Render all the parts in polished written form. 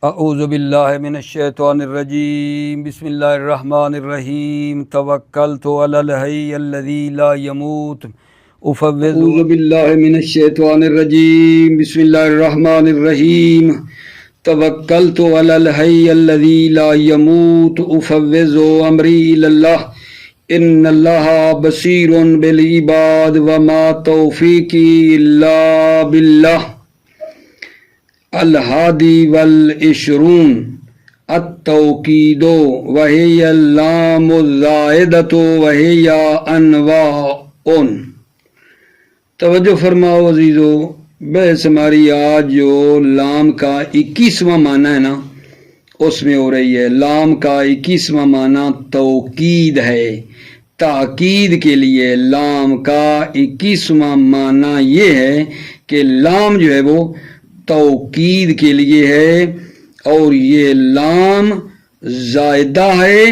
اعوذ باللہ من الشیطان الرجیم بسم اللہ الرحمن الرحیم توکلت علی الحی الذی لا يموت اعوذ باللہ من الشیطان الرجیم بسم اللہ الرحمن الرحیم توکلت علی الحی الذی لا يموت افوض امری الی اللہ ان اللہ بصیر بالعباد وما توفیقی الا باللہ الحادی والعشرون التوکید وہی اللام الزائدۃ وہی انواع۔ توجہ فرماؤ عزیزو، بحث ہماری آج جو لام کا 21واں معنی ہے نا، اس میں ہو رہی ہے۔ لام کا 21واں معنی توکید ہے، تاکید کے لیے۔ لام کا 21واں معنی یہ ہے کہ لام جو ہے وہ توکید کے لیے ہے، اور یہ لام زائدہ ہے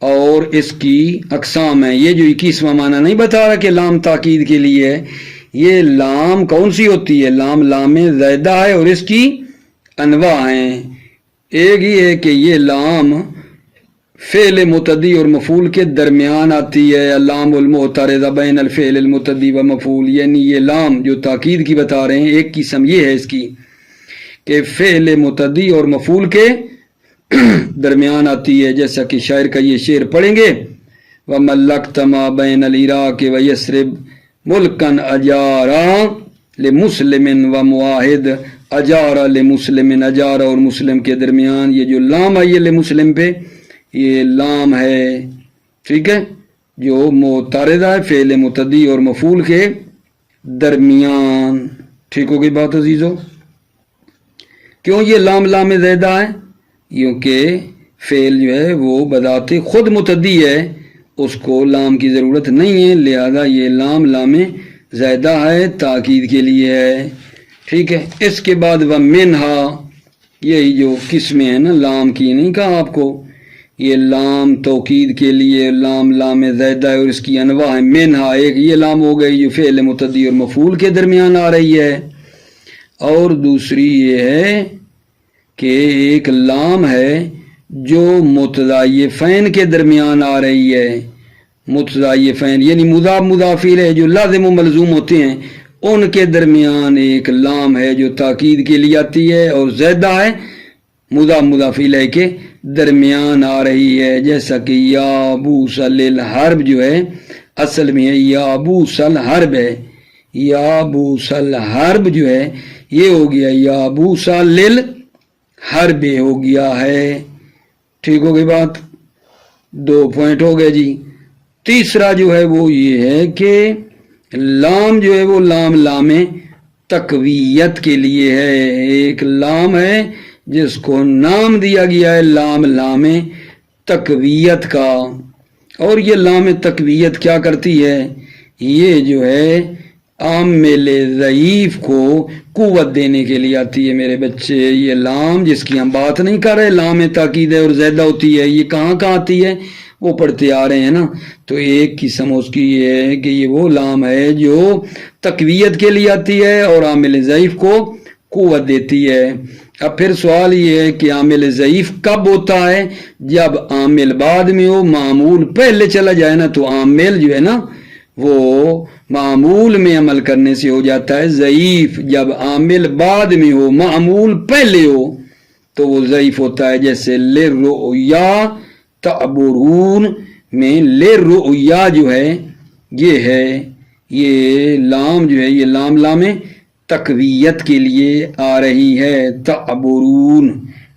اور اس کی اقسام ہیں۔ یہ جو 21واں معنی نہیں بتا رہا کہ لام تاکید کے لیے ہے، یہ لام کون سی ہوتی ہے؟ لام زائدہ ہے اور اس کی انواع ہیں۔ ایک یہ ہے کہ یہ لام فعل متعدی اور مفعول کے درمیان آتی ہے، لام المعترضہ بین الفعل المتعدی و مفعول، یعنی یہ لام جو تاکید کی بتا رہے ہیں، ایک قسم یہ ہے اس کی کہ فعل متعدی اور مفعول کے درمیان آتی ہے، جیسا کہ شاعر کا یہ شعر پڑھیں گے، وَمَلَّكْتَ مَا بَيْنَ الْعِرَاقِ وَيَثْرِبَ مُلْكًا أَجَارًا لِمُسْلِمٍ وَمُوَاحِدٍ۔ اجارہ لمسلم، اجارہ اور مسلم کے درمیان یہ جو لام آئی ہے لمسلم پہ، یہ لام ہے، ٹھیک ہے، جو معترضہ ہے فعل متعدی اور مفعول کے درمیان۔ ٹھیک ہو گئی بات عزیزو؟ کیوں یہ لام زائدہ ہے؟ کیونکہ فعل جو ہے وہ بذات خود متعدی ہے، اس کو لام کی ضرورت نہیں ہے، لہذا یہ لام زائدہ ہے، تاکید کے لیے ہے، ٹھیک ہے۔ اس کے بعد ومنہا، یہی جو قسمیں ہیں نا لام کی، نہیں کہا آپ کو، یہ لام توکید کے لیے لام زائدہ ہے اور اس کی انواع ہے۔ منہا ایک یہ لام ہو گئی جو فعل متعدی اور مفعول کے درمیان آ رہی ہے، اور دوسری یہ ہے کہ ایک لام ہے جو متضاعفین کے درمیان آ رہی ہے۔ متضاعفین یعنی مضاف مضاف الیہ جو لازم و ملزوم ہوتے ہیں، ان کے درمیان ایک لام ہے جو تاکید کے لیے آتی ہے اور زائدہ ہے، مضاف مضاف الیہ کے درمیان آ رہی ہے، جیسا کہ یا بوس الحرب جو ہے اصل میں یا بوس الحرب ہے۔ یا بوس الحرب جو ہے یہ ہو گیا یا بوسا للحرب ہو گیا ہے، ٹھیک ہو گئی بات؟ 2 پوائنٹ ہو گئے جی۔ تیسرا جو ہے وہ یہ ہے کہ لام جو ہے وہ لام تقویت کے لیے ہے۔ ایک لام ہے جس کو نام دیا گیا ہے لام تقویت کا، اور یہ لام تقویت کیا کرتی ہے؟ یہ جو ہے عامل ضعیف کو قوت دینے کے لیے آتی ہے میرے بچے۔ یہ لام جس کی ہم بات نہیں کر رہے، لام تاکید ہے اور زائدہ ہوتی ہے، یہ کہاں آتی ہے؟ وہ پڑھتے آ رہے ہیں نا۔ تو ایک قسم اس کی یہ ہے کہ یہ وہ لام ہے جو تقویت کے لیے آتی ہے اور عامل ضعیف کو قوت دیتی ہے۔ اب پھر سوال یہ ہے کہ عامل ضعیف کب ہوتا ہے؟ جب عامل بعد میں ہو، معمول پہلے چلا جائے نا، تو عامل جو ہے نا وہ معمول میں عمل کرنے سے ہو جاتا ہے ضعیف۔ جب عامل بعد میں ہو، معمول پہلے ہو، تو وہ ضعیف ہوتا ہے۔ جیسے لِلرُّؤْيَا تَعْبُرُونَ میں لِلرُّؤْيَا جو ہے یہ ہے، یہ لام جو ہے یہ لام تقویت کے لیے آ رہی ہے۔ تعبرون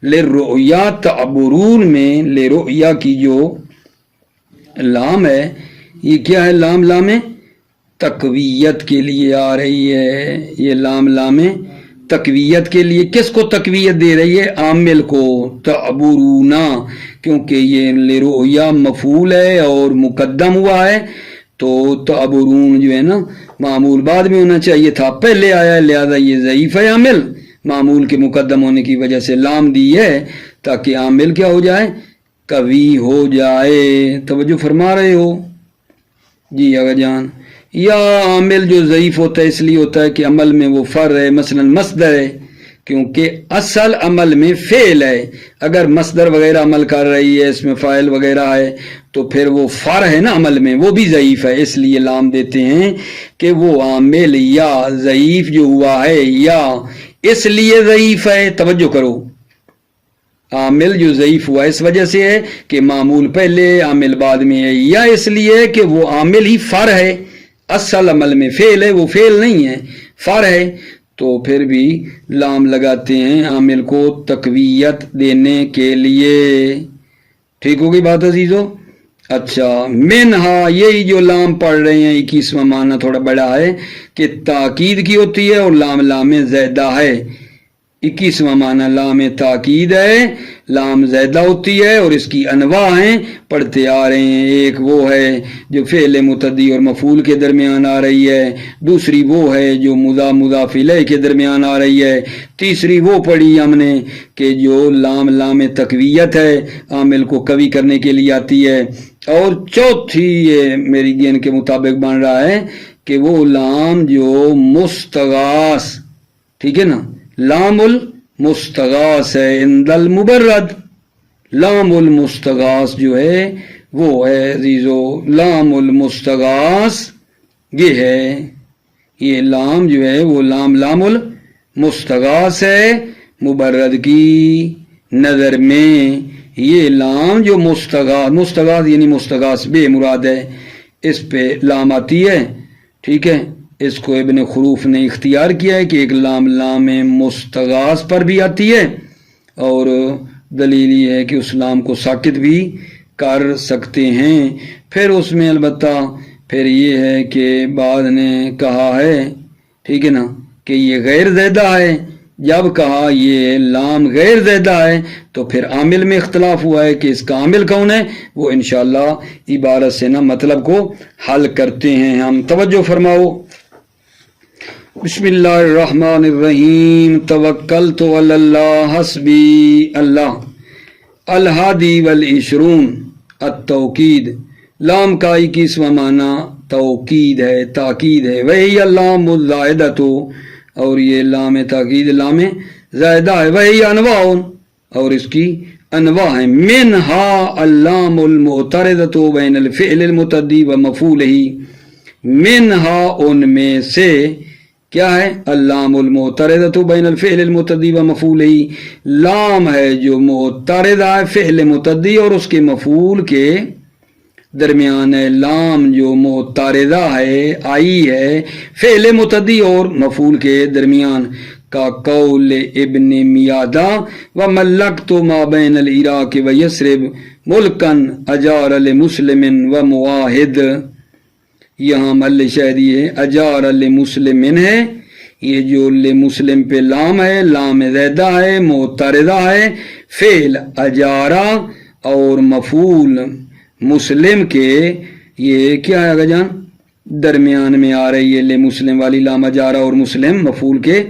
لِلرُّؤْيَا تعبرون میں لِلرُّؤْيَا کی جو لام ہے یہ کیا ہے؟ لام تقویت کے لیے آ رہی ہے۔ یہ لام تقویت کے لیے کس کو تقویت دے رہی ہے؟ عامل کو، تعبرونا، کیونکہ یہ لِلرُّؤْيَا مفعول ہے اور مقدم ہوا ہے، تو تعبرون جو ہے نا معمول بعد میں ہونا چاہیے تھا، پہلے آیا ہے، لہذا یہ ضعیف ہے عامل، معمول کے مقدم ہونے کی وجہ سے لام دی ہے تاکہ عامل کیا ہو جائے؟ قوی ہو جائے۔ توجہ فرما رہے ہو جی آگا جان؟ یا عامل جو ضعیف ہوتا ہے اس لیے ہوتا ہے کہ عمل میں وہ فر ہے، مثلا مصدر ہے، کیونکہ اصل عمل میں فعل ہے. اگر مصدر وغیرہ عمل کر رہی ہے، اس میں فاعل وغیرہ ہے، تو پھر وہ فر ہے نا عمل میں، وہ بھی ضعیف ہے. اس لیے لام دیتے ہیں کہ وہ عامل یا ضعیف جو ہوا ہے یا اس لیے ضعیف ہے. توجہ کرو، عامل جو ضعیف ہوا اس وجہ سے ہے کہ معمول پہلے عامل بعد میں ہے، یا اس لیے کہ وہ عامل ہی فر ہے. اصل عمل میں فعل ہے، وہ فعل نہیں ہے، فر ہے. تو پھر بھی لام لگاتے ہیں عامل کو تقویت دینے کے لیے. ٹھیک ہوگی بات عزیزو؟ اچھا، منہا یہی جو لام پڑھ رہے ہیں 21واں معنی تھوڑا بڑا ہے کہ تاکید کی ہوتی ہے اور لام زیدہ ہے. 21واں معنی لام تاکید ہے، لام زیدہ ہوتی ہے اور اس کی انواع ہیں، پڑھتے آ رہے ہیں. ایک وہ ہے جو فعل متعدی اور مفعول کے درمیان آ رہی ہے، دوسری وہ ہے جو مضاف الیہ کے درمیان آ رہی ہے، تیسری وہ پڑھی ہم نے کہ جو لام تقویت ہے، عامل کو قوی کرنے کے لیے آتی ہے، اور چوتھی یہ میری گین کے مطابق بن رہا ہے کہ وہ لام جو مستغاث، ٹھیک ہے نا، لام المستغاث ہے عند المبرد. لام المستغاث جو ہے وہ ہے عزیزو، لام المستغاث یہ ہے، یہ لام جو ہے وہ لام المستغاث ہے. مبرد کی نظر میں یہ لام جو مستغاث یعنی مستغاث بے مراد ہے، اس پہ لام آتی ہے. ٹھیک ہے، اس کو ابن خروف نے اختیار کیا ہے کہ ایک لام مستغاث پر بھی آتی ہے، اور دلیل یہ ہے کہ اس لام کو ساکت بھی کر سکتے ہیں. پھر اس میں البتہ پھر یہ ہے کہ بعد نے کہا ہے، ٹھیک ہے نا، کہ یہ غیر زیدہ ہے. جب کہا یہ لام غیر زیدہ ہے تو پھر عامل میں اختلاف ہوا ہے کہ اس کا عامل کون ہے. وہ انشاءاللہ عبارت سے نا مطلب کو حل کرتے ہیں ہم. توجہ فرماؤ. بسم اللہ الرحمن الرحیم. توکلت علی اللہ حسبی اللہ. الہادی والعشرون التوکید. لام کا 21واں معنی توکید ہے، تاکید ہے. وہی اللام الزائدۃ، اور یہ لام تاکید لام زائدہ ہے. وہی انواع، اور اس کی انواع ہیں. منہا اللام المعترضۃ بین الفعل المتعدی و مفعولہ. منہا ان میں سے کیا ہے؟ اللام المعترضۃ بین الفعل المتعدی و مفعولہ. لام ہے جو معترضہ ہے فعل متعدی اور اس کے مفعول کے درمیان ہے. لام جو معترضہ ہے آئی ہے فعل متعدی اور مفعول کے درمیان، کا قول ابن میادہ و ملکت ما بین العراق و یثرب ملکن اجار لمسلم و مواحد. یہاں مل شہری ہے اجار لمسلم ہے، یہ جو لمسلم پہ لام ہے، لام زیدہ ہے، معترضہ ہے. فعل اجارہ اور مفعول مسلم کے یہ کیا ہے آگا جان؟ درمیان میں آ رہی ہے. لمسلم والی لام اجارہ اور مسلم مفعول کے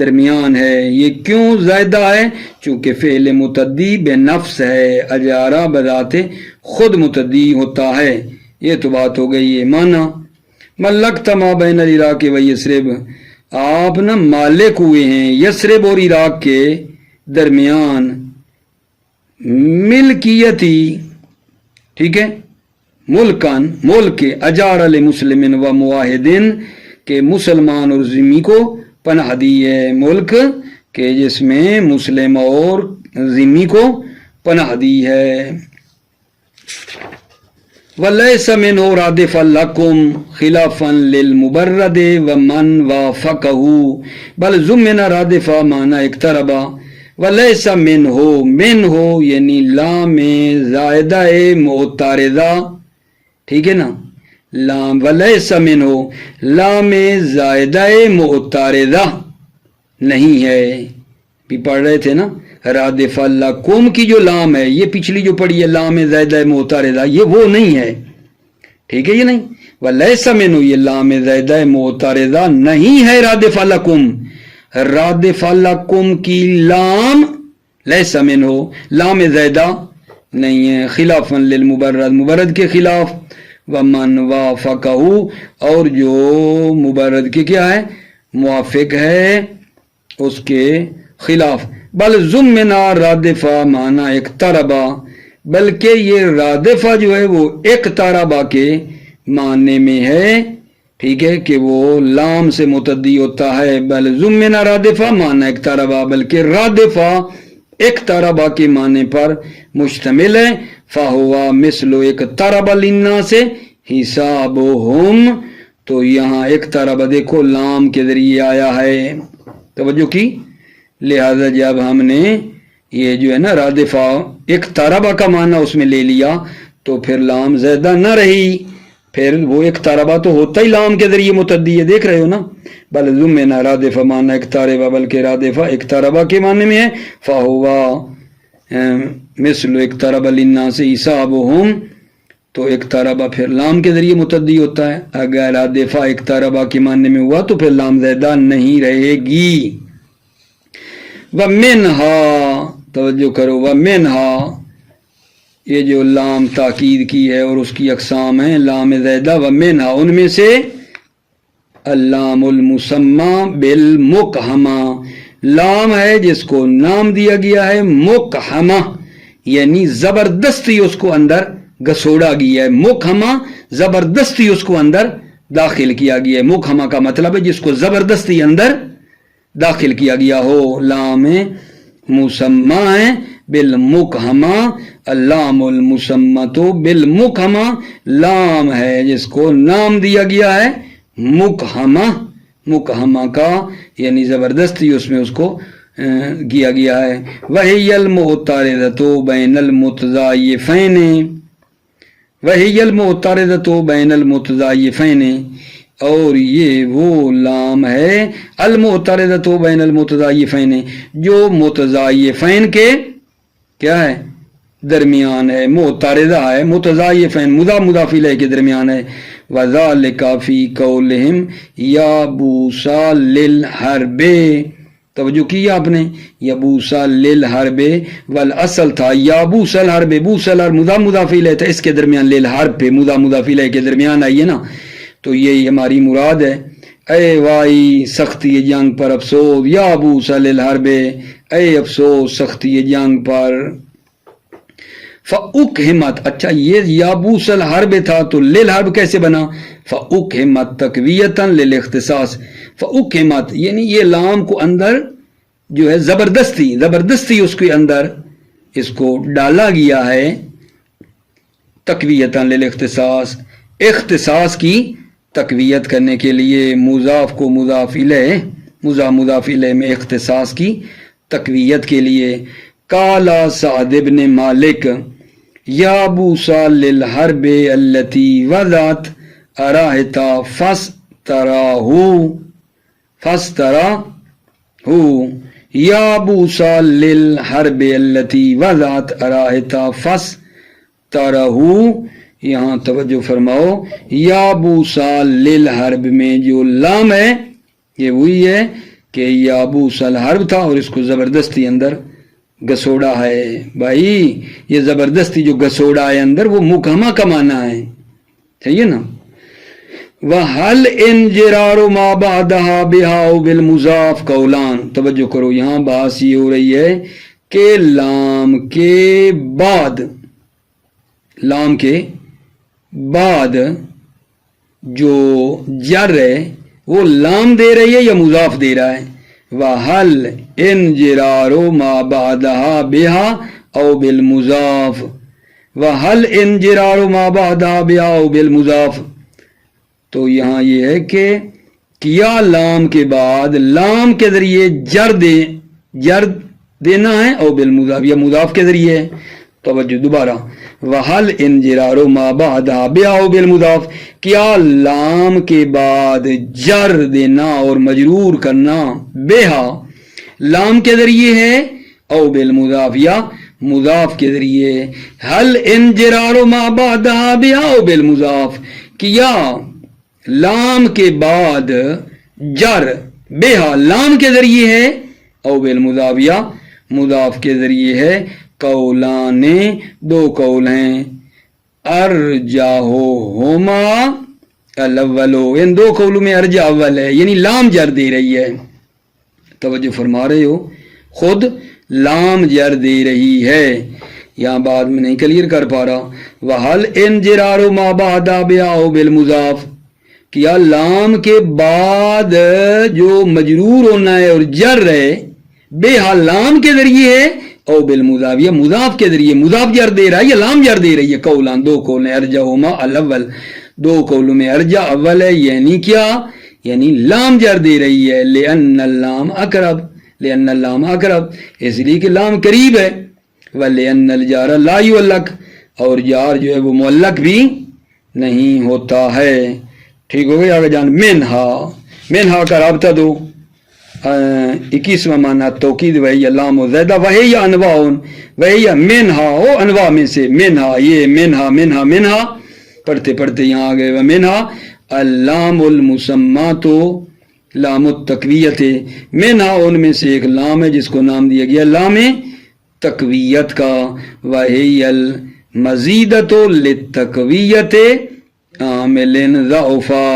درمیان ہے. یہ کیوں زائدہ ہے؟ چونکہ فعل متعدی بے نفس ہے، اجارہ بذات خود متعدی ہوتا ہے. یہ تو بات ہو گئی ہے. مانا ملکت ما بین العراق و یثرب، آپ نا مالک ہوئے ہیں یثرب اور عراق کے درمیان. ملکیتی، ٹھیک ہے، ملکن ملک اجار لمسلم و مواحدین کے مسلمان اور ذمی کو پناہ دی ہے. ملک کے جس میں مسلم اور ذمی کو پناہ دی ہے. وَلَيْسَ مِنْهُ رَادِفًا لَكُمْ خِلَافًا لِلْمُبَرَّدِ وَمَنْ وَافَقَهُ بل زُمِّنَ رَادِفًا معنی اقتربا. وَلَيْسَ مِنْهُ یعنی لام زائدہ معترضہ، ٹھیک ہے نا، لام وَلَيْسَ مِنْهُ لام زائدہ معترضہ نہیں ہے. بھی پڑھ رہے تھے نا، رادف لکم کی جو لام ہے، یہ پچھلی جو پڑھی ہے لام زائدہ معترضہ، یہ وہ نہیں ہے. ٹھیک ہے، یہ نہیں. وَلَيْسَ مِنْهُ یہ لام زائدہ معترضہ نہیں ہے. رادف لکم، رادف لکم کی لام لیس مِنْهُ لام زائدہ نہیں ہے. خلافاً للمبرد، مبرد کے خلاف. ومن وافقہ اور جو مبرد کے کیا ہے موافق ہے، اس کے خلاف، بل ضمنا رادفہ معنی اقتربا، بلکہ یہ رادفہ جو ہے وہ اقتربا کے معنی میں ہے، ٹھیک ہے، کہ وہ لام سے متعدی ہوتا ہے. بل ضمنا رادفہ معنی اقتربا، بلکہ رادفہ اقتربا کے معنی پر مشتمل ہے. فہوا مثل اقترب للناس حسابہم، تو یہاں اقترب دیکھو لام کے ذریعے آیا ہے، توجہ کی، لہذا جب ہم نے یہ جو ہے نا رادفہ اقتربہ کا معنی اس میں لے لیا تو پھر لام زیادہ نہ رہی، پھر وہ اقتربہ تو ہوتا ہی لام کے ذریعے متعدی ہے، دیکھ رہے ہو نا. بل ضمنا رادفہ معنی اقتربہ، بلکہ رادفہ اقتربہ کے معنی میں ہے. فہوا مثل اقترب للناس حسابہم، تو اقتربہ پھر لام کے ذریعے متعدی ہوتا ہے. اگر رادفہ اقتربہ کے معنی میں ہوا تو پھر لام زیادہ نہیں رہے گی. وَمِنْهَا، توجہ کرو، وَمِنْهَا، یہ جو لام تاکید کی ہے اور اس کی اقسام ہیں لام زیدہ. وَمِنْهَا، ان میں سے اللام المسمى بالمقحمہ، لام ہے جس کو نام دیا گیا ہے مقحمہ، یعنی زبردستی اس کو اندر گسوڑا گیا ہے. مقحمہ زبردستی اس کو اندر داخل کیا گیا ہے. مقحمہ کا مطلب ہے جس کو زبردستی اندر داخل کیا گیا ہو. لام مسمہ ہے بالمقحمہ، اللام المسمہ تو بالمقحمہ، لام ہے جس کو نام دیا گیا ہے مقحمہ، مقحمہ کا یعنی زبردستی اس میں اس کو کیا گیا ہے. وہی المعترضۃ بین المتضایفین، وہی المعترضۃ بین المتضایفین، اور یہ وہ لام ہے المعترضۃ بین المتضایفین جو متضایفین کے کیا ہے درمیان ہے، معترضہ ہے، متضایفین مضاف مضاف الیہ کے درمیان ہے. وذالک فی قولہم یابوسا للحرب، توجہ کی آپ نے، یابوسا للحرب، والاصل تھا یابوس الحرب، بوس الحرب مضاف مضاف الیہ تھا، اس کے درمیان للحرب پہ مضاف مضاف الیہ کے درمیان آئی ہے نا، تو یہی ہماری مراد ہے. اے وائی سختی جنگ پر افسوس، یابوس للحرب، اے افسوس سختی جنگ پر. فَأُقْحِمَتْ، اچھا یہ یابوس الحرب تھا تو للحرب کیسے بنا؟ فَأُقْحِمَتْ تقویۃً للاختصاص، فَأُقْحِمَتْ یعنی یہ لام کو اندر جو ہے زبردستی اس کے اندر اس کو ڈالا گیا ہے تقویۃً للاختصاص، اختصاص کی تقویت کرنے کے لیے. مضاف کو مضاف الیہ، مضاف مضاف الیہ میں اختصاص کی تقویت کے لیے. قالا سعد بن مالک یابوسا للحرب التي وضعت اراہتا فاستراہو، یابوسا للحرب التي وضعت اراہتا فاستراہو. یہاں توجہ فرماؤ، یابوسا للحرب میں جو لام ہے یہ وہی ہے کہ یابوسا الحرب تھا اور اس کو زبردستی اندر گسوڑا ہے. بھائی یہ زبردستی جو گسوڑا ہے اندر وہ مقحمہ کا معنی ہے، صحیح ہے نا. وَحَلْ اِنْجِرَارُ مَا بَعْدَهَا بِهَا بِالْمُضَافِ قَوْلَانِ، توجہ کرو یہاں بحث یہ ہو رہی ہے کہ لام کے بعد جو جر ہے وہ لام دے رہی ہے یا مضاف دے رہا ہے. وَحَلْ اِنْجِرَارُ مَا بَعْدَهَا بِهَا أَوْ بِالْمُضَافِ، وَحَلْ اِنْجِرَارُ مَا بَعْدَهَا بِهَا أَوْ بِالْمُضَافِ، تو یہاں یہ ہے کہ کیا لام کے بعد لام کے ذریعے جر دینا ہے او بالمضاف یا مضاف کے ذریعے. توجہ دوبارہ، وَحَلْ اِنْجِرَارُ مَا بَعْدَهَا بِهَا أَوْ بِالْمُضَافِ، کیا لام کے بعد جر دینا اور مجرور کرنا بِهَا لام کے ذریعے ہے او بالمضاف یا مضاف کے ذریعے. هَلْ اِنْجِرَارُ مَا بَعْدَهَا بِهَا أَوْ بِالْمُضَافِ، کیا لام کے بعد جر بِهَا لام کے ذریعے ہے او بالمضاف یا مضاف کے ذریعے ہے. قولان، دو قول ہیں، ارجاہما الاول، ان دو قولوں میں ارجا اول ہے یعنی لام جر دے رہی ہے. توجہ فرما رہے ہو، خود لام جر دے رہی ہے. یہاں بعد میں نہیں کلیئر کر پا رہا. وَهَلْ إِنْجِرَارُ مَا بَعْدَ بِيَاءُ بِالْمُضَافِ، کیا لام کے بعد جو مجرور ہونا ہے اور جر ہے بے حال لام کے ذریعے ہے او بالمضاف یا مضاف کے ذریعے. مضاف جر دے رہا ہے یا لام جر دے رہی ہے. قولان دو قول ہیں، ارجحہما الاول، دو قولوں میں ارجح اول ہے، یعنی کیا؟ یعنی لام جر دے رہی ہے. لأن اللام اقرب، لأن اللام اقرب، اس لیے کہ لام قریب ہے. وَلِأَنَّ الْجَارَ لَا يُعَلَّقُ، اور جار جو ہے وہ معلق بھی نہیں ہوتا ہے. ٹھیک ہو گئی؟ آگے جان. منہا کا رابطہ دو. 21واں معنی توکید وہی لام و زیدہ وہی انواع، وہی منہا ہو انواع میں سے. منہا یہ منہا پڑھتے پڑھتے یہاں آگئے. ومنہا اللام المسمات لام التقویت، منہا ان میں سے ایک لام ہے جس کو نام دیا گیا لام تقویت کا. وہی المزیدۃ للتقویت عامل ضعفا،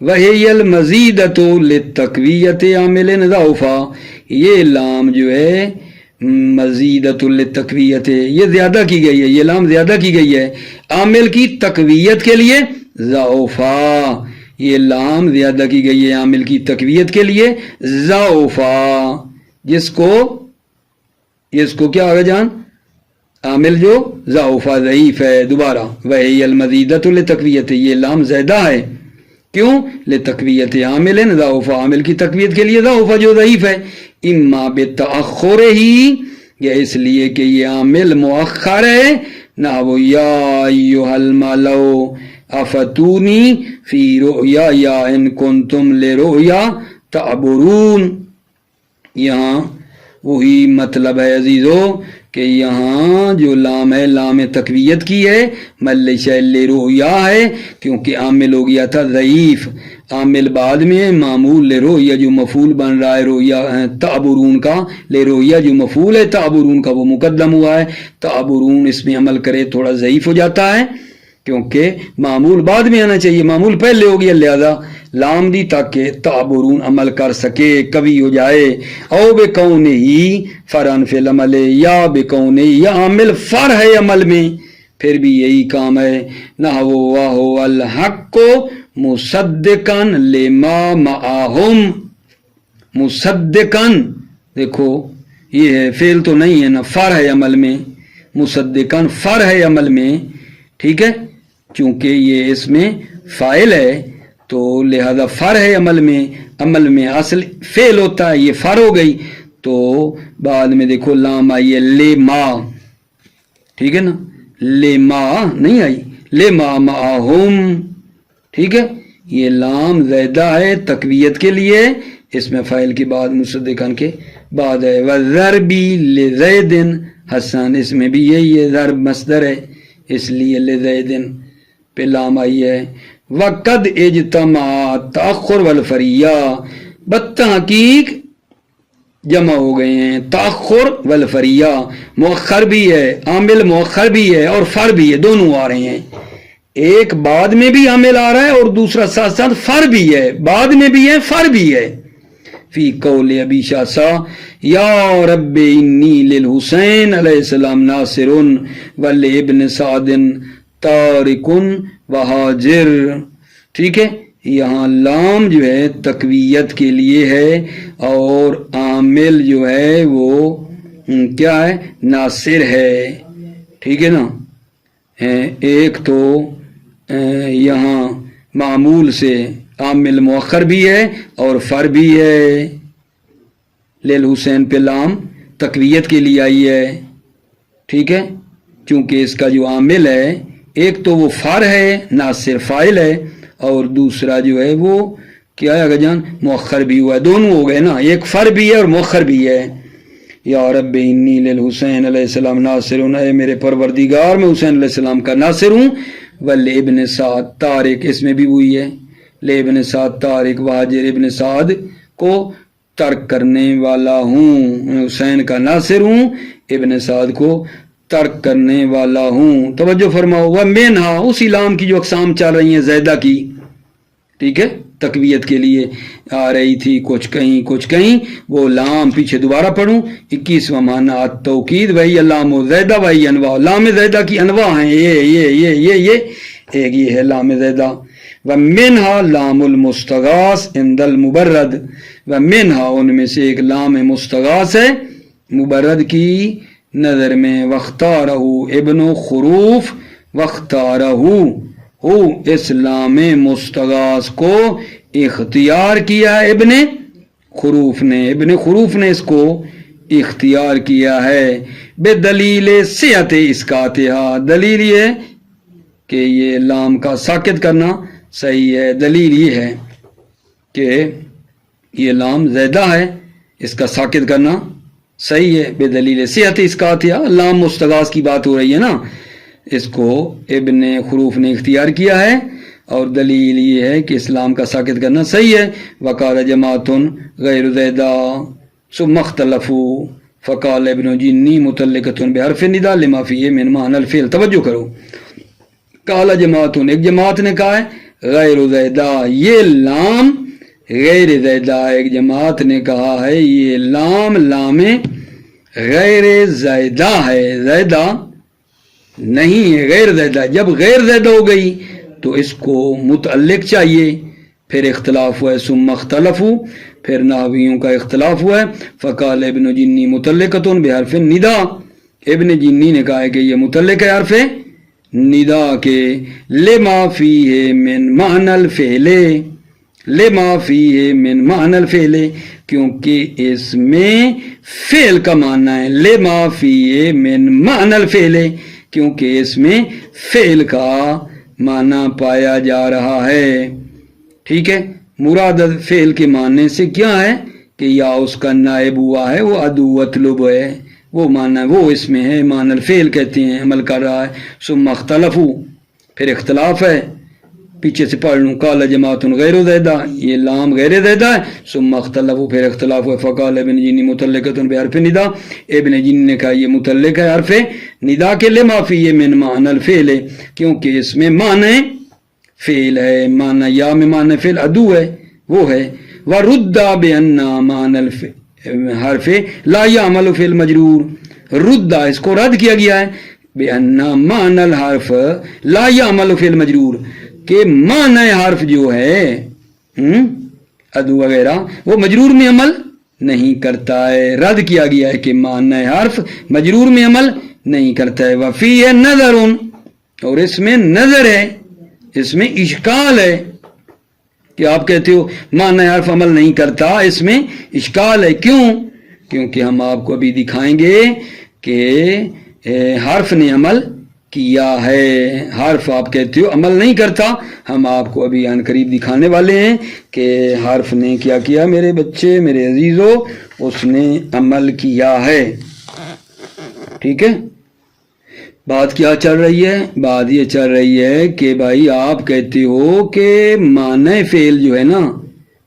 وہی المزیدۃ للتقویت عامل ضعفا، یہ لام جو ہے مزیدۃ للتقویت، یہ زیادہ کی گئی ہے، یہ لام زیادہ کی گئی ہے عامل کی تقویت کے لیے. ضعفا، یہ لام زیادہ کی گئی ہے عامل کی تقویت کے لیے. ضعفا، جس کو کیا آگے جان؟ عامل جو ضعفا ضعیف ہے. دوبارہ وہی المزیدۃ للتقویت، یہ لام زیادہ ہے. کیوں؟ لتقویت عامل ضعفا، عامل کی تقویت کے لیے ضعفا جو ضعیف ہے. اما بتاخر ہی، یا اس لیے کہ یہ عامل مؤخر ہے. نحو یا ایھا الملؤ افتونی فی رؤیا ان کنتم لرؤیا تعبرون. یہاں وہی مطلب ہے عزیزو کہ یہاں جو لام ہے لام تقویت کی ہے، مل شیل رؤیا ہے، کیونکہ عامل ہو گیا تھا ضعیف. عامل بعد میں معمول لرؤیا جو مفعول بن رہا ہے رؤیا تعبرون کا، لرؤیا جو مفعول ہے تعبرون کا وہ مقدم ہوا ہے. تعبرون اس میں عمل کرے تھوڑا ضعیف ہو جاتا ہے کیونکہ معمول بعد میں آنا چاہیے، معمول پہلے ہو گیا، لہذا لام دی تاکہ تعبرون عمل کر سکے، قوی ہو جائے. او بکونہی فرعن فی العمل، یا بکونہی یا عامل فر ہے عمل میں، پھر بھی یہی کام ہے. نحو وہو الحق مصدقاً لما معہم، مصدقاً، دیکھو یہ ہے فعل تو نہیں ہے نا، فر ہے عمل میں. مصدقاً فر ہے عمل میں، ٹھیک ہے، چونکہ یہ اس میں فاعل ہے تو لہذا فر ہے عمل میں. عمل میں اصل فعل ہوتا ہے، یہ فر ہو گئی تو بعد میں دیکھو لام آئی ہے لما، ٹھیک ہے نا، لما نہیں آئی، لما معہم، ٹھیک ہے. یہ لام زیادہ ہے تقویت کے لیے، اس میں فاعل کے بعد مصدقاً کے بعد ہے. وَضَرْبِ لِزَيْدٍ حسن، اس میں بھی یہی ہے، ضرب مصدر ہے اس لیے لزیدن پہ لام آئی ہے. وَقَدْ اجتمع تأخر والفریہ، بالتحقیق جمع ہو گئے ہیں تأخر والفریہ، مؤخر بھی ہے، عامل مؤخر بھی ہے اور فر بھی ہے، دونوں آ رہے ہیں. ایک بعد میں بھی عامل آ رہا ہے اور دوسرا ساتھ ساتھ فر بھی ہے، بعد میں بھی ہے فر بھی ہے. فی قول ابی شاسا یا رب انی للحسین علیہ السلام ناصر ولابن سعد تارک وہاجر. ٹھیک ہے، یہاں لام جو ہے تقویت کے لیے ہے اور عامل جو ہے وہ کیا ہے؟ ناصر ہے. ٹھیک ہے نا. ایک تو یہاں معمول سے عامل مؤخر بھی ہے اور فر بھی ہے. للحسین پہ لام تقویت کے لیے آئی ہے، ٹھیک ہے، چونکہ اس کا جو عامل ہے ایک تو وہ فر ہے ناصر فاعل ہے اور دوسرا جو ہے وہ کیا ہے اگر جان مؤخر بھی ہوا ہے، دونوں ہو گئے نا، ایک فر بھی ہے اور مؤخر بھی ہے. یا رب انی للحسین علیہ السلام ناصر، اے میرے پروردگار میں حسین علیہ السلام کا ناصر ہوں. ولابن سعد طارق، اس میں بھی وہی ہے، لابن سعد طارق وہاجر، ابن سعد کو ترک کرنے والا ہوں، حسین کا ناصر ہوں، ابن سعد کو ترک کرنے والا ہوں. توجہ فرماؤ. ومنہا، اسی لام کی جو اقسام چل رہی ہیں زیدہ کی، ٹھیک ہے، تقویت کے لیے آ رہی تھی کچھ کہیں وہ لام پیچھے دوبارہ پڑھوں 21واں معنی التوکید وہی لام زیدہ وہی انواع لام زیدہ کی انواع ہیں یہ ایک یہ ہے لام زیدہ ومنہا لام المستغاث عند المبرد ومنہا ان میں سے ایک لام مستغاث ہے مبرد کی نظر میں واختارہ ابن خروف واختارہ اس لام مستغاث کو اختیار کیا ہے ابن خروف نے اس کو اختیار کیا ہے بے دلیل صحت اسقاطہا دلیل یہ کہ یہ لام کا ساکت کرنا صحیح ہے دلیل یہ ہے کہ یہ لام زیدہ ہے اس کا ساکت کرنا صحیح ہے بے دلیل صحت اسقاطہا لام مستغاث کی بات ہو رہی ہے نا اس کو ابن خروف نے اختیار کیا ہے اور دلیل یہ ہے کہ اسلام کا ساکت کرنا صحیح ہے وقال جماعت غیر زیدہ ثم اختلفوا فقال ابن جنی متعلقۃ بحرف النداء لما فیہ من معنی الفعل توجہ کرو قال جماعت ایک جماعت نے کہا ہے غیر زیدہ یہ لام غیر زیدہ ایک جماعت نے کہا ہے یہ لام غیر زیدہ ہے زیدہ نہیں ہے غیر زیدہ جب غیر زیدہ ہو گئی تو اس کو متعلق چاہیے پھر اختلاف ہوا ہے ثم اختلفوا پھر نحویوں کا اختلاف ہوا ہے فقال ابن جنی متعلقۃ بحرف النداء ابن جنی نے کہا ہے کہ یہ متعلق ہے حرف ندا کے لما فیہ من معنی الفعل لما فیہ من معنی الفعل کیونکہ اس میں فعل کا معنی ہے لما فیہ من معنی الفعل کیونکہ اس میں فعل کا معنی پایا جا رہا ہے ٹھیک ہے مراد فعل کے معنی سے کیا ہے کہ یا اس کا نائب ہوا ہے وہ ادو اطلب ہے وہ معنی وہ اس میں ہے معنی الفعل کہتے ہیں عمل کر رہا ہے ثم اختلفوا پھر اختلاف ہے پیچھے سے پڑھ لوں قال جماعت غیر زیدہ یہ لام غیر زیدہ ہے ثم اختلفوا پھر اختلاف ہوا فقال ابن جنی متعلقۃ بحرف النداء ابن جنی نے کہا یہ متعلق ہے حرف ندا کے لما فیہ من معنی الفعل کیونکہ اس میں معنی فعل ہے معنی یا میں معنی فعل ادو ہے وہ ہے ورد بان معنی حرف لا یعمل فی المجرور رد اس کو رد کیا گیا ہے بان معنی الحرف لا یعمل فی المجرور کہ معنی حرف جو ہے ادو وغیرہ وہ مجرور میں عمل نہیں کرتا ہے رد کیا گیا ہے کہ معنی حرف مجرور میں عمل نہیں کرتا ہے وفیہ نظر اور اس میں نظر ہے اس میں اشکال ہے کہ آپ کہتے ہو معنی حرف عمل نہیں کرتا اس میں اشکال ہے کیوں کیونکہ ہم آپ کو ابھی دکھائیں گے کہ حرف نے عمل کیا ہے حرف آپ کہتے ہو عمل نہیں کرتا ہم آپ کو ابھی عن قریب دکھانے والے ہیں کہ حرف نے کیا کیا میرے بچے میرے عزیزو اس نے عمل کیا ہے ٹھیک ہے بات کیا چل رہی ہے بات یہ چل رہی ہے کہ بھائی آپ کہتے ہو کہ معنی فعل جو ہے نا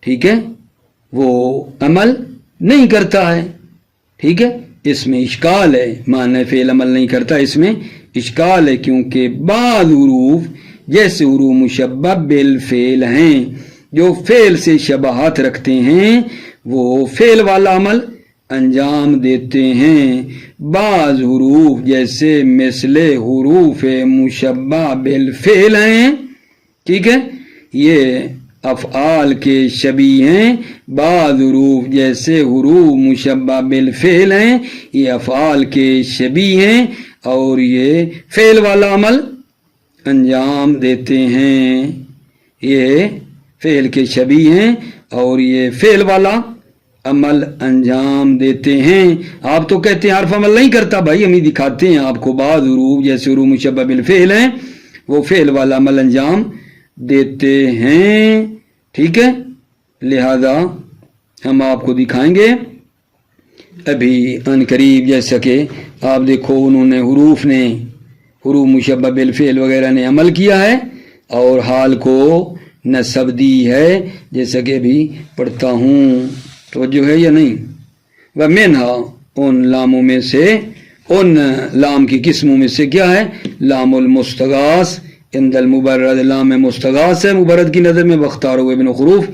ٹھیک ہے وہ عمل نہیں کرتا ہے ٹھیک ہے اس میں اشکال ہے معنی فعل عمل نہیں کرتا اس میں اشکال ہے کیونکہ بعض حروف جیسے حروف مشبہ بالفعل ہیں جو فعل سے شباہت رکھتے ہیں وہ فعل والا عمل انجام دیتے ہیں بعض حروف جیسے مثل حروف مشبہ بالفعل ہیں ٹھیک ہے یہ افعال کے شبیہ ہیں بعض حروف جیسے حروف مشبہ بالفعل ہیں یہ افعال کے شبیہ ہیں اور یہ فعل والا عمل انجام دیتے ہیں یہ فعل کے شبیہ ہیں اور یہ فعل والا عمل انجام دیتے ہیں آپ تو کہتے ہیں حرف عمل نہیں کرتا بھائی ہم ہی دکھاتے ہیں آپ کو بعض حروف جیسے حروف مشبہ بالفعل ہیں وہ فعل والا عمل انجام دیتے ہیں ٹھیک ہے لہذا ہم آپ کو دکھائیں گے ابھی ان قریب جیسا کہ آپ دیکھو انہوں نے حروف مشبہ بالفعل وغیرہ نے عمل کیا ہے اور حال کو نصب دی ہے جیسا کہ ابھی پڑھتا ہوں توجہ ہے یا نہیں ومنہا ان لاموں میں سے ان لام کی قسموں میں سے کیا ہے لام المستغاث عند المبرد لام مستغاث ہے مبرد کی نظر میں، بختار ہوئے ابن خروف،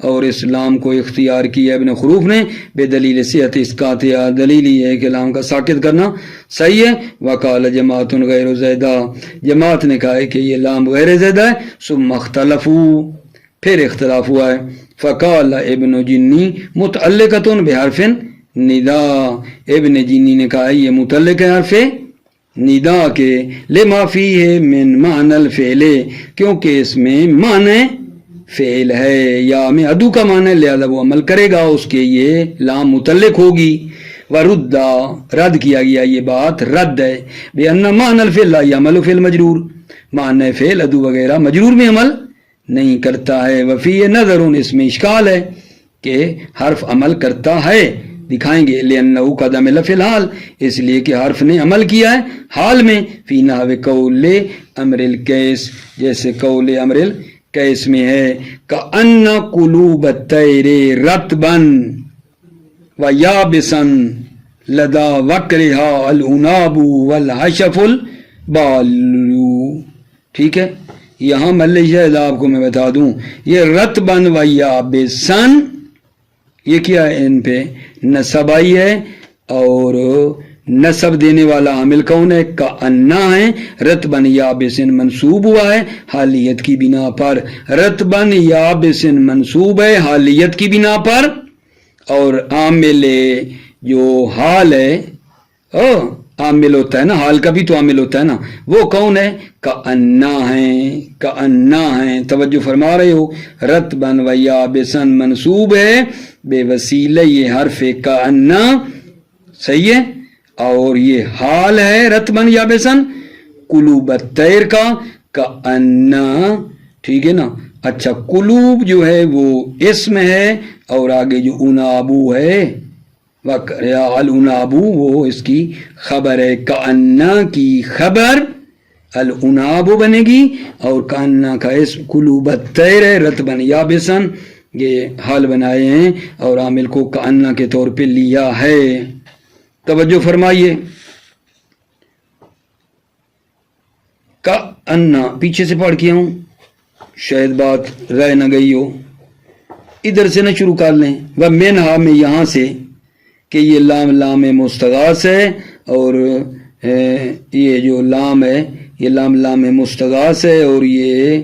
اور اس لام کو اختیار کیا ابن خروف نے بے دلیل صحت اسقاط، دلیل یہ ہے کہ لام کا ساکت کرنا صحیح ہے۔ وقال جماعت غیر زیدہ، جماعت نے کہا ہے کہ یہ لام غیر زیدہ ہے، ثم اختلفوا، پھر اختلاف ہوا ہے۔ فقال ابن جنی متعلقۃ بحرف ندا، ابن جنی نے کہا ہے یہ متعلق ہے حرف ندا کے، لما فیہ من معنی الفعل، کیونکہ اس میں معنی فعل ہے، یا میں ادو کا معنی ہے لہذا وہ عمل کرے گا، اس کے یہ لام متعلق ہوگی۔ وردہ، رد کیا گیا، یہ بات رد ہے، بأن معنی الفعل لا یعمل فی المجرور، معنی فعل ادو وغیرہ مجرور میں عمل نہیں کرتا ہے۔ وفی نظر، اس میں اشکال ہے کہ حرف عمل کرتا ہے، دکھائیں گے، لأنه قد عمل فی الحال، اس لیے کہ حرف نے عمل کیا ہے حال میں، فی نحو قول امر القیس، جیسے قول امر القیس میں ہے، کأن قلوب الطیر رطبا ویابسا لدى وقرها العناب والحشف البالو، ٹھیک ہے۔ یہاں ملیشہ آپ کو میں بتا دوں، یہ رطبا ویابسا یہ کیا ہے، ان پہ نصب آئی ہے، اور نصب دینے والا عامل کون ہے، کأنہ ہے، رطبن یابسن منصوب ہوا ہے حالیت کی بنا پر، رطبن یابسن منصوب ہے حالیت کی بنا پر، اور عامل جو حال ہے، عامل ہوتا ہے نا، حال کا بھی تو عامل ہوتا ہے نا، وہ کون ہے، کأنہ ہے، کأنہ ہے، توجہ فرما رہے ہو، رطبن و یابسن منصوب ہے بے وسیلہ یہ حرف کأنہ، صحیح ہے، اور یہ حال ہے رطبن یابسن قلوب الطیر کا، کأنہ، ٹھیک ہے نا۔ اچھا، قلوب جو ہے وہ اسم ہے، اور آگے جو انابو ہے العنابو وہ اس کی خبر ہے، کأنہ کی خبر العنابو بنے گی، اور کأنہ کا اسم قلوب الطیر ہے، رطبن یابسن یہ حال بنائے ہیں، اور عامل کو کأنہ کے طور پہ لیا ہے۔ توجہ فرمائیے، کأنہ پیچھے سے پڑھ کیا ہوں، شاید بات رہ نہ گئی ہو، ادھر سے نہ شروع کر لیں، ومنہا میں یہاں سے، کہ یہ لام مستغاث ہے، اور یہ جو لام ہے یہ لام مستغاث ہے، اور یہ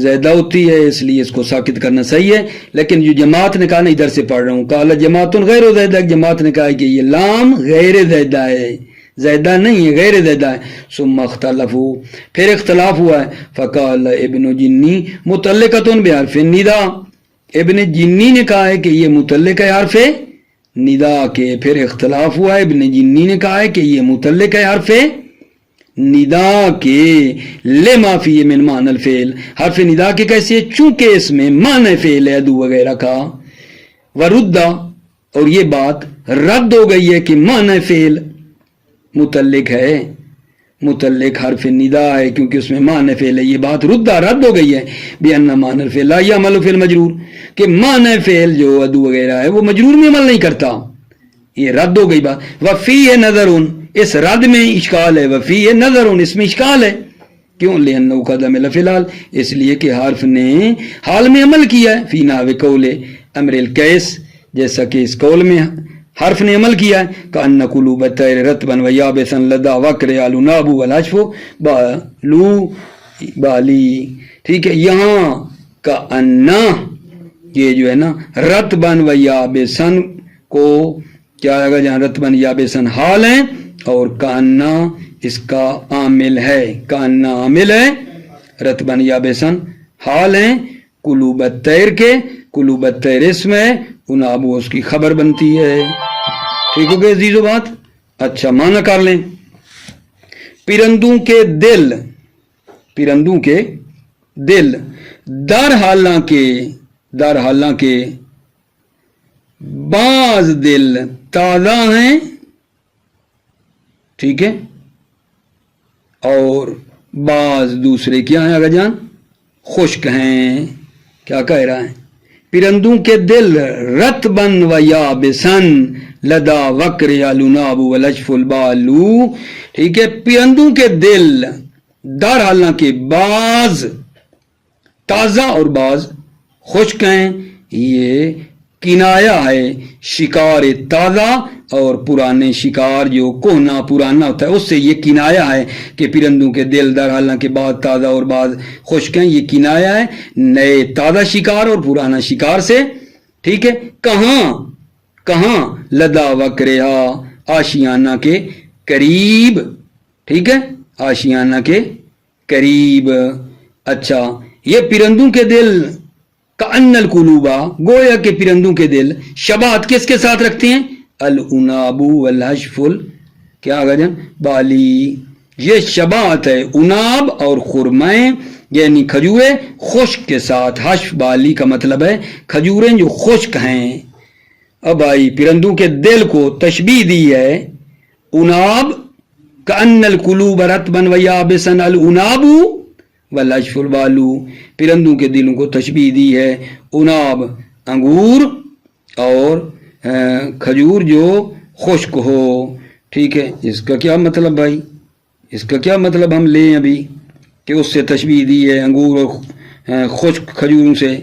زیادہ ہوتی ہے، اس لیے اس کو ساکت کرنا صحیح ہے۔ لیکن جو جماعت نے کہا نا، ادھر سے پڑھ رہا ہوں، قال جماعت غیر زیدہ، جماعت نے کہا کہ یہ لام غیر زیدہ ہے، زیدہ نہیں ہے، غیر زیدہ ہے۔ ثم اختلفوا، پھر اختلاف ہوا ہے، فقال ابن جنی متعلقۃ بحرف ندا، ابن جنی نے کہا ہے کہ یہ متعلق ہے حرف ندا کے، پھر اختلاف ہوا ہے، ابن جنی نے کہا ہے کہ یہ متعلق ہے حرف ندا کے، لما فی من معنی الفعل، حرف ندا کے کیسے، چونکہ اس میں معنی فعل ہے ادو وغیرہ کا، وردہ، اور یہ بات رد ہو گئی ہے کہ معنی فعل متعلق ہے، متعلق حرف ندا ہے کیونکہ اس میں معنی فعل ہے، یہ بات رد ہو گئی ہے، بأن معنی الفعل لا یعمل فی المجرور، کہ معنی فعل جو ادو وغیرہ ہے وہ مجرور میں عمل نہیں کرتا، یہ رد ہو گئی بات۔ وفیہ نظر، اس رد میں اشکال ہے، وفیہ نظر، اس میں اشکال ہے، کیوں، لأنہ قد عمل فی الحال، اس لیے کہ حرف نے حال میں عمل کیا ہے، فی نحو قول امر القیس، جیسا کہ اس قول میں حرف نے عمل کیا ہے، کأن قلوب الطیر رطبا ویابسا لدى وقر العناب والحشف بالو بالی، ٹھیک ہے۔ یہاں کأن یہ جو ہے نا رطبا ویابسا کو کیا آئے گا، جہاں رطبا یابسا حال ہے، اور کأن اس کا عامل ہے، کأن عامل ہے، رطبا یابسا حال ہیں، قلوب الطیر کے، قلوب الطیر اسم ہے، انابو اس کی خبر بنتی ہے، ٹھیک ہو گئی عزیزو بات۔ اچھا، معنی کر لیں، پرندوں کے دل، پرندوں کے دل، در حالانکہ بعض دل تازہ ہیں، ٹھیک ہے، اور بعض دوسرے کیا ہیں اگر جان، خشک ہیں، کیا کہہ رہا ہے، پرندوں کے دل رطبا و یابسا لدى وقر العناب والحشف البالو، ٹھیک ہے، پرندوں کے دل در حالانکہ بعض تازہ اور بعض خشک ہیں، یہ کنایا ہے شکار تازہ اور پرانے شکار جو کوہنا پرانا ہوتا ہے اس سے یہ کنایا ہے کہ پرندوں کے دل در حالانکہ بعض تازہ اور بعض خشک ہیں، یہ کنایا ہے نئے تازہ شکار اور پرانا شکار سے، ٹھیک ہے۔ کہاں لدا وکرہا آشیانہ کے قریب، ٹھیک ہے، آشیانہ کے قریب۔ اچھا، یہ پرندوں کے دل کأن القلوبا، گویا کہ پرندوں کے دل شباہت کس کے ساتھ رکھتے ہیں؟ الاناب والحشف کیا آگا بالی، یہ شباہت ہے اناب اور خرمیں یعنی کھجوریں خشک کے ساتھ، حشف بالی کا مطلب ہے کھجوریں جو خشک ہیں۔ اب آئی پرندوں کے دل کو تشبیہ دی ہے، اناب کأن القلوب رطبا ویابسا الاناب والحشف البالو، پرندوں کے دلوں کو تشبیہ دی ہے اناب انگور اور کھجور جو خشک ہو، ٹھیک ہے۔ اس کا کیا مطلب بھائی، اس کا کیا مطلب ہم لیں ابھی کہ اس سے تشبیہ دی ہے انگور اور خشک کھجوروں سے؟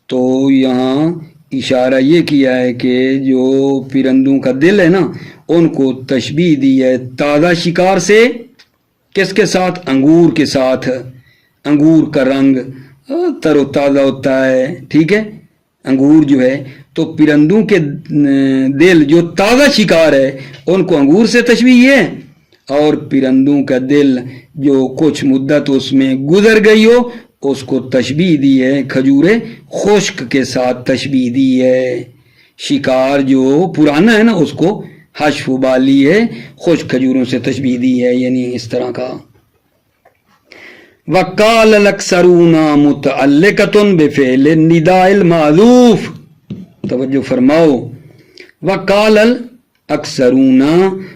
تو یہاں اشارہ یہ کیا ہے کہ جو پرندوں کا دل ہے نا ان کو تشبیہ دی ہے تازہ شکار سے، کس کے ساتھ؟ انگور کے ساتھ۔ انگور کا رنگ تر و تازہ ہوتا ہے، ٹھیک ہے، انگور جو ہے، تو پرندوں کے دل جو تازہ شکار ہے ان کو انگور سے تشبیہ ہے، اور پرندوں کا دل جو کچھ مدت اس میں گزر گئی ہو اس کو تشبیہ دی ہے کھجوریں خشک کے ساتھ تشبیہ دی ہے۔ شکار جو پرانا ہے نا اس کو حشف بالی ہے، خشک کھجوروں سے تشبیہ دی ہے، یعنی اس طرح کا۔ وقال الاکثرون متعلقۃ بفعل النداء المحذوف، توجہ فرماؤ، وقال الاکثرون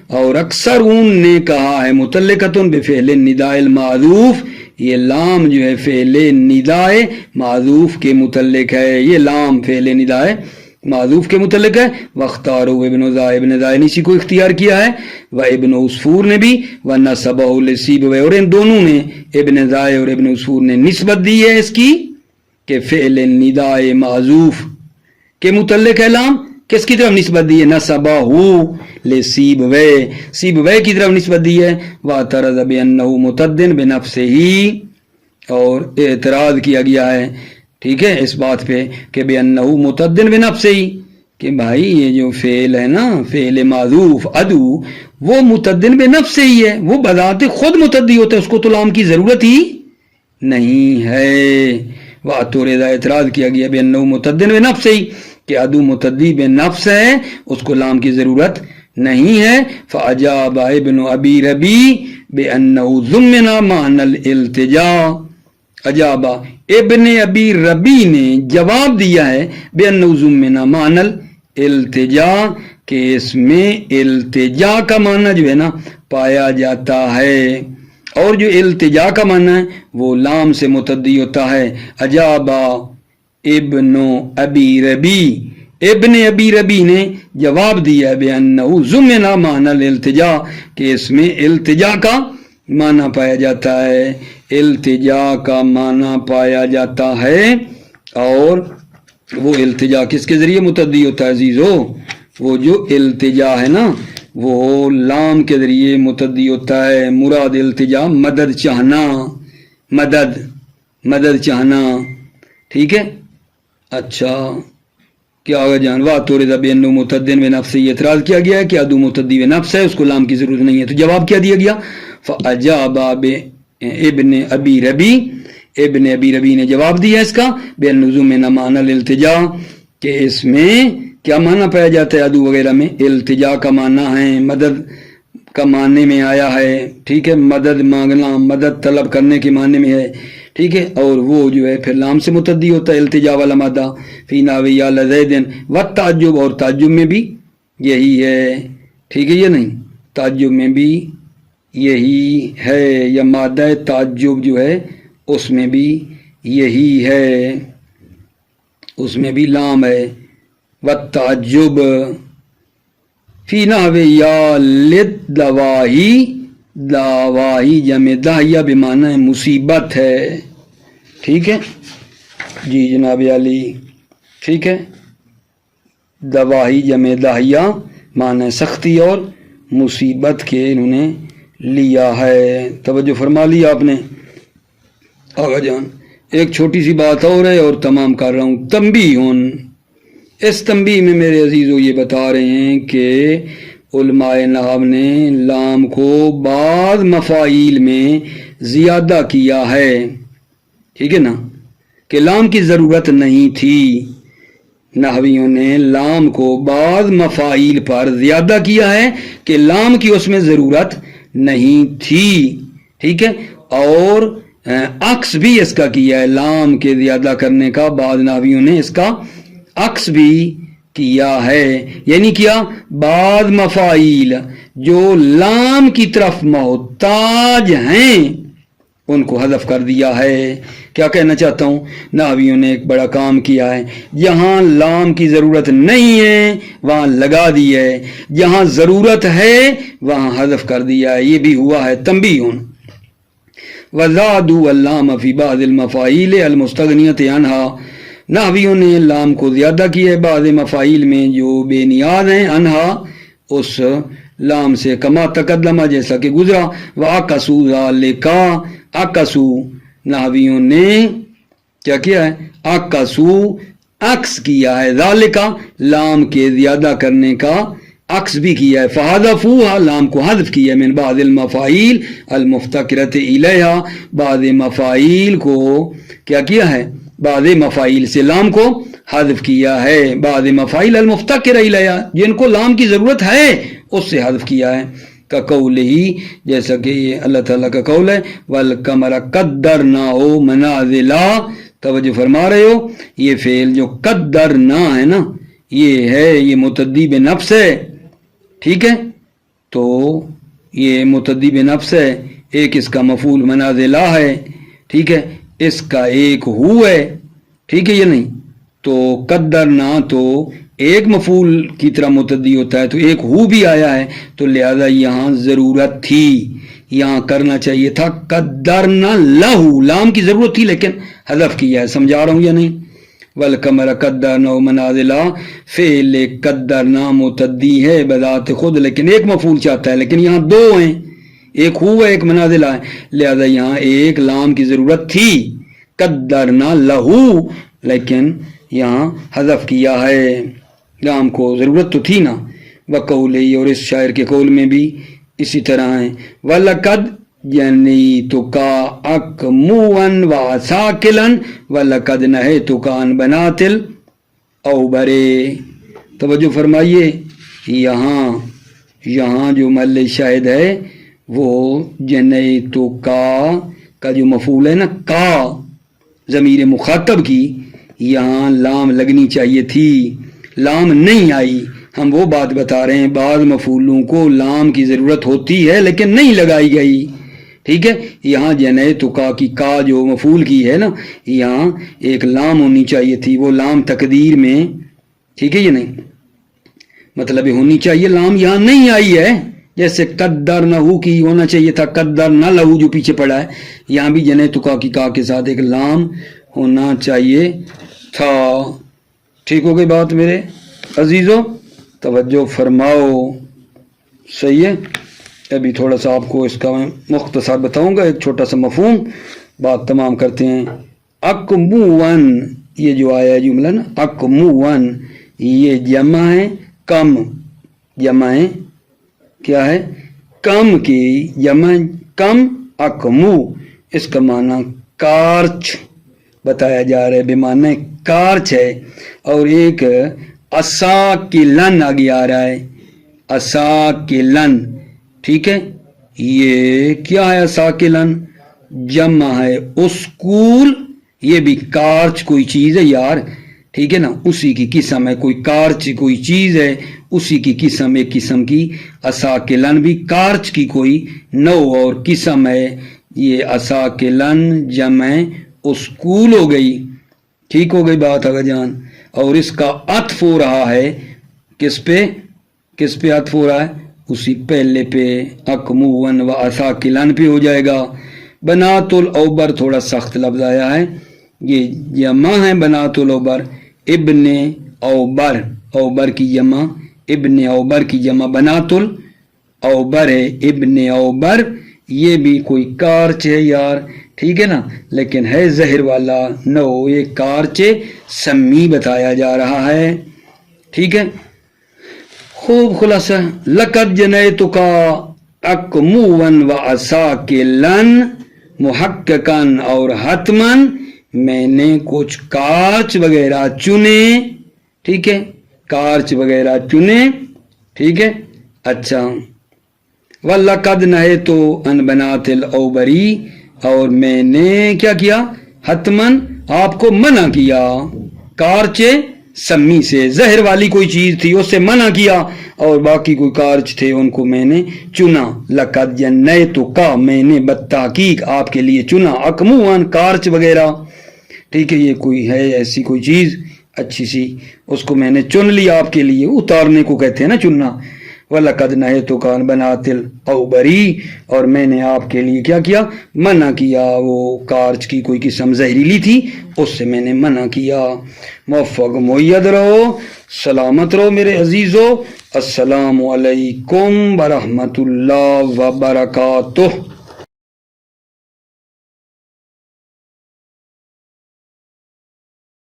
اور اکثرون نے کہا ہے، متعلقۃ بفعل النداء المحذوف، یہ لام جو ہے فعل نداء محذوف کے متعلق ہے، یہ لام فعل نداء معذوف کے متعلق ہے۔ واختاروا ابن زائد، ابن زائد نے اسی کو اختیار کیا ہے، و ابن عصفور نے بھی، ونسبہ لسیبویہ، اور ان دونوں نے ابن زائد اور ابن عصفور نے نسبت دی ہے اس کی کہ فعل نداء معذوف کے متعلق ہے لام، کس کی طرف نسبت دی ہے؟ نسبہ لسیبویہ، سیبویہ کی طرف نسبت دی ہے۔ واعترض بانہ متد بنفسہ، اور اعتراض کیا گیا ہے، ٹھیک ہے، اس بات پہ کہ بانہ متد بنفسہ، کہ بھائی یہ جو فعل ہے نا فعل معذوف ادو وہ متدن بنفسہ ہی ہے، وہ بذات خود متدی ہوتا ہے، اس کو تو لام کی ضرورت ہی نہیں ہے۔ واعترض، اعتراض کیا گیا بانہ متدن بنفسہ، کہ ادو متدی بنفس ہے، اس کو لام کی ضرورت نہیں ہے۔ فاجاب ابن ابی ربی بانہ ضمن معنی الالتجاء، اجابہ ابن ابی ربی نے جواب دیا ہے بانہ ضمن معنی الالتجاء، کہ اس میں التجاء کا معنی جو ہے نا پایا جاتا ہے، اور جو التجاء کا معنی ہے وہ لام سے متدی ہوتا ہے۔ اجابہ ابن ابی ربی، ابن ابی ربی نے جواب دیا بانہ ضمن معنی الالتجاء، کہ اس میں التجاء کا معنی پایا جاتا ہے، التجاء کا معنی پایا جاتا ہے، اور وہ التجاء کس کے ذریعے متدی ہوتا ہے عزیزو؟ وہ جو التجاء ہے نا وہ لام کے ذریعے متدی ہوتا ہے۔ مراد التجاء مدد چاہنا، مدد چاہنا، ٹھیک ہے۔ اچھا کیا ہوگا جانوا تو رضا بانہ متدن بنفس، یہ اعتراض کیا گیا ہے کہ ادو متدی بنفس ہے، اس کو لام کی ضرورت نہیں ہے، تو جواب کیا دیا گیا؟ فاجاب ابن ابی ربی، ابن ابی ربی نے جواب دیا اس کا بانہ ضمن معنی الالتجاء، کہ اس میں کیا معنی پایا جاتا ہے؟ ادو وغیرہ میں التجاء کا معنی ہے، مدد کا معنی میں آیا ہے، ٹھیک ہے، مدد مانگنا، مدد طلب کرنے کے معنی میں ہے، ٹھیک ہے، اور وہ جو ہے پھر لام سے متدی ہوتا ہے التجاء والا مادہ۔ فی ناوی یا لزید والتعجب، اور تعجب میں بھی یہی ہے، ٹھیک ہے، یہ نہیں، تعجب میں بھی یہی ہے، یا مادہ تعجب جو ہے اس میں بھی یہی ہے، اس میں بھی لام ہے۔ والتعجب فی نحو یا للدواہی دواہی جمع داہیہ بمعنی مصیبت ہے، ٹھیک ہے جی جناب علی، ٹھیک ہے، دواہی جمع داہیہ معنی سختی اور مصیبت کے انہوں نے لیا ہے۔ توجہ فرما لیا آپ نے آقا جان۔ ایک چھوٹی سی بات اور ہے اور تمام کر رہا ہوں، تنبیہن، اس تنبیہ میں میرے عزیزو یہ بتا رہے ہیں کہ علماء نحو نے لام کو بعض مفاعیل میں زیادہ کیا ہے، ٹھیک ہے نا، کہ لام کی ضرورت نہیں تھی، نحویوں نے لام کو بعض مفاعیل پر زیادہ کیا ہے کہ لام کی اس میں ضرورت نہیں تھی، ٹھیک ہے، اور عکس بھی اس کا کیا ہے، لام کے زیادہ کرنے کا بعض نحویوں نے اس کا عکس بھی کیا ہے، یعنی کیا بعض مفاعیل جو لام کی طرف محتاج ہیں ان کو حذف کر دیا ہے۔ کیا کہنا چاہتا ہوں، نحویوں نے ایک بڑا کام کیا ہے، جہاں لام کی ضرورت نہیں ہے وہاں لگا دی ہے، جہاں ضرورت ہے وہاں حذف کر دیا ہے، یہ بھی ہوا ہے تنبیہن۔ وزادوا اللام فی بعض المفاعیل المستغنیۃ عنہا، نحویوں نے لام کو زیادہ کیا ہے بعض مفاعیل میں جو بے نیاز ہیں، عنہا اس لام سے، کما تقدمہ جیسا کہ گزرا، وعکسوا ذالک، عکسو نحویوں نے کیا کیا ہے، عکسو عکس کیا ہے، ذالکا لام کے زیادہ کرنے کا عکس بھی کیا ہے، فحذفوها لام کو حذف کیا ہے، من بعض المفاعیل المفتقرۃ الیہا، بعض مفاعیل کو کیا کیا ہے، بعض مفاعیل سے لام کو حذف کیا ہے، بعض مفاعیل المفتقر الیہا جن کو لام کی ضرورت ہے اس سے حذف کیا ہے، کا قول ہی جیسا کہ یہ اللہ تعالیٰ کا قول ہے، والقمر قدرناہ منازلا، توجہ فرما رہے ہو، یہ فعل جو قدرنا ہے نا یہ ہے، یہ متعدی بنفس ہے، ٹھیک ہے، تو یہ متعدی بنفس ہے، ایک اس کا مفعول منازلہ ہے، ٹھیک ہے، اس کا ایک ہو ہے، ٹھیک ہے یہ نہیں، تو قدرنا تو ایک مفعول کی طرح متعدی ہوتا ہے تو ایک ہو بھی آیا ہے، تو لہذا یہاں ضرورت تھی، یہاں کرنا چاہیے تھا قدرنا لہو، لام کی ضرورت تھی لیکن حذف کیا ہے، سمجھا رہا ہوں یا نہیں، والقمر قدرنا منازلہ، فعل قدرنا متعدی ہے بذات خود لیکن ایک مفعول چاہتا ہے، لیکن یہاں دو ہیں، ایک ہو ہے ایک منازلہ ہے، لہذا یہاں ایک لام کی ضرورت تھی قدرنا لہو، لیکن یہاں حذف کیا ہے، لام کو ضرورت تو تھی نا، وقولی، اور اس شاعر کے قول میں بھی اسی طرح ہیں، وَلَقَدْ جَنِيتُكَ أَكْمُوًا وَسَاكِلًا وَلَقَدْ نَهَيْتُكَ عَنْ بَنَاتِ الْأَوْبَرِ، توجہ فرمائیے، یہاں جو محل شاہد ہے وہ جنیتُکَ کا جو مفعول ہے نا، کا ضمیر مخاطب کی، یہاں لام لگنی چاہیے تھی، لام نہیں آئی، ہم وہ بات بتا رہے ہیں بعض مفعولوں کو لام کی ضرورت ہوتی ہے لیکن نہیں لگائی گئی، ٹھیک ہے، یہاں جنیتُکَ کی کا جو مفعول کی ہے نا یہاں ایک لام ہونی چاہیے تھی، وہ لام تقدیر میں، ٹھیک ہے یہ نہیں، مطلب ہونی چاہیے، لام یہاں نہیں آئی ہے، جیسے قدرنہ کی ہونا چاہیے تھا قدرنہ لہو جو پیچھے پڑا ہے، یہاں بھی جنیتُکَ کی کا کے ساتھ ایک لام ہونا چاہیے تھا، ٹھیک ہو گئی بات میرے عزیزوں، توجہ فرماؤ، صحیح ہے، ابھی تھوڑا سا آپ کو اس کا میں مختصر بتاؤں گا، ایک چھوٹا سا مفہوم، بات تمام کرتے ہیں۔ اکمون، یہ جو آیا ہے جملہ نا، اکمون یہ جمع ہے کم، جمع ہے کیا ہے، کم کی جمع کم، اکمو اس کا معنی کارچ بتایا جا رہا ہے، بمعنی کارچ ہے، اور ایک اساکلن آگے آ رہا ہے، اساکلن، ٹھیک ہے، یہ کیا ہے اساکلن، جمع ہے اسکول، یہ بھی کارچ کوئی چیز ہے یار، ٹھیک ہے نا، اسی کی قسم ہے، کوئی کارچ کوئی چیز ہے اسی کی قسم، ایک قسم کی، اساکلن بھی کارچ کی کوئی نوع اور قسم ہے، یہ اساکلن جمع اسکول ہو گئی، ٹھیک ہو گئی بات آگا جان، اور اس کا عطف ہو رہا ہے کس پہ عطف ہو رہا ہے، اسی پہلے پہ اکمون و اساکلن پہ ہو جائے گا. بنات الاوبر تھوڑا سخت لفظ آیا ہے, یہ جمع ہے بنات الاوبر. ابن اوبر, اوبر کی جمع, ابن اوبر کی جمع بنات الاوبر ہے. ابن اوبر یہ بھی کوئی کارچ ہے یار, ٹھیک ہے نا, لیکن ہے زہر والا. نو یہ کارچ سمی بتایا جا رہا ہے, ٹھیک ہے. خوب خلاصہ, لقد جنیتک اکمون و اساکلن محققاً اور حتماً میں نے کچھ کارچ وغیرہ چنے, ٹھیک ہے, کارچ وغیرہ چنے, ٹھیک ہے. اچھا, وَلَقَدْ نَهَيْتُ عَنْ بَنَاتِ الْأَوْبَرِ اور میں نے کیا کیا, حتماً آپ کو منع کیا کارچ سمی سے, زہر والی کوئی چیز تھی اس سے منع کیا, اور باقی کوئی کارچ تھے ان کو میں نے چنا. لقد جنیتک میں نے بالتحقیق آپ کے لیے چنا, اکموان کارچ وغیرہ, ٹھیک ہے. یہ کوئی ہے ایسی کوئی چیز اچھی سی, اس کو میں نے چن لیا آپ کے لیے, اتارنے کو کہتے ہیں نا چننا. وَلَقَدْ نَهَيْتُكَ عَنْ بَنَاتِ الْأَوْبَرِ اور میں نے آپ کے لیے کیا کیا, منع کیا. وہ کارچ کی کوئی قسم زہریلی تھی اس سے میں نے منع کیا. موفق معید رہو, سلامت رہو میرے عزیزو. السلام علیکم ورحمۃ اللہ وبرکاتہ.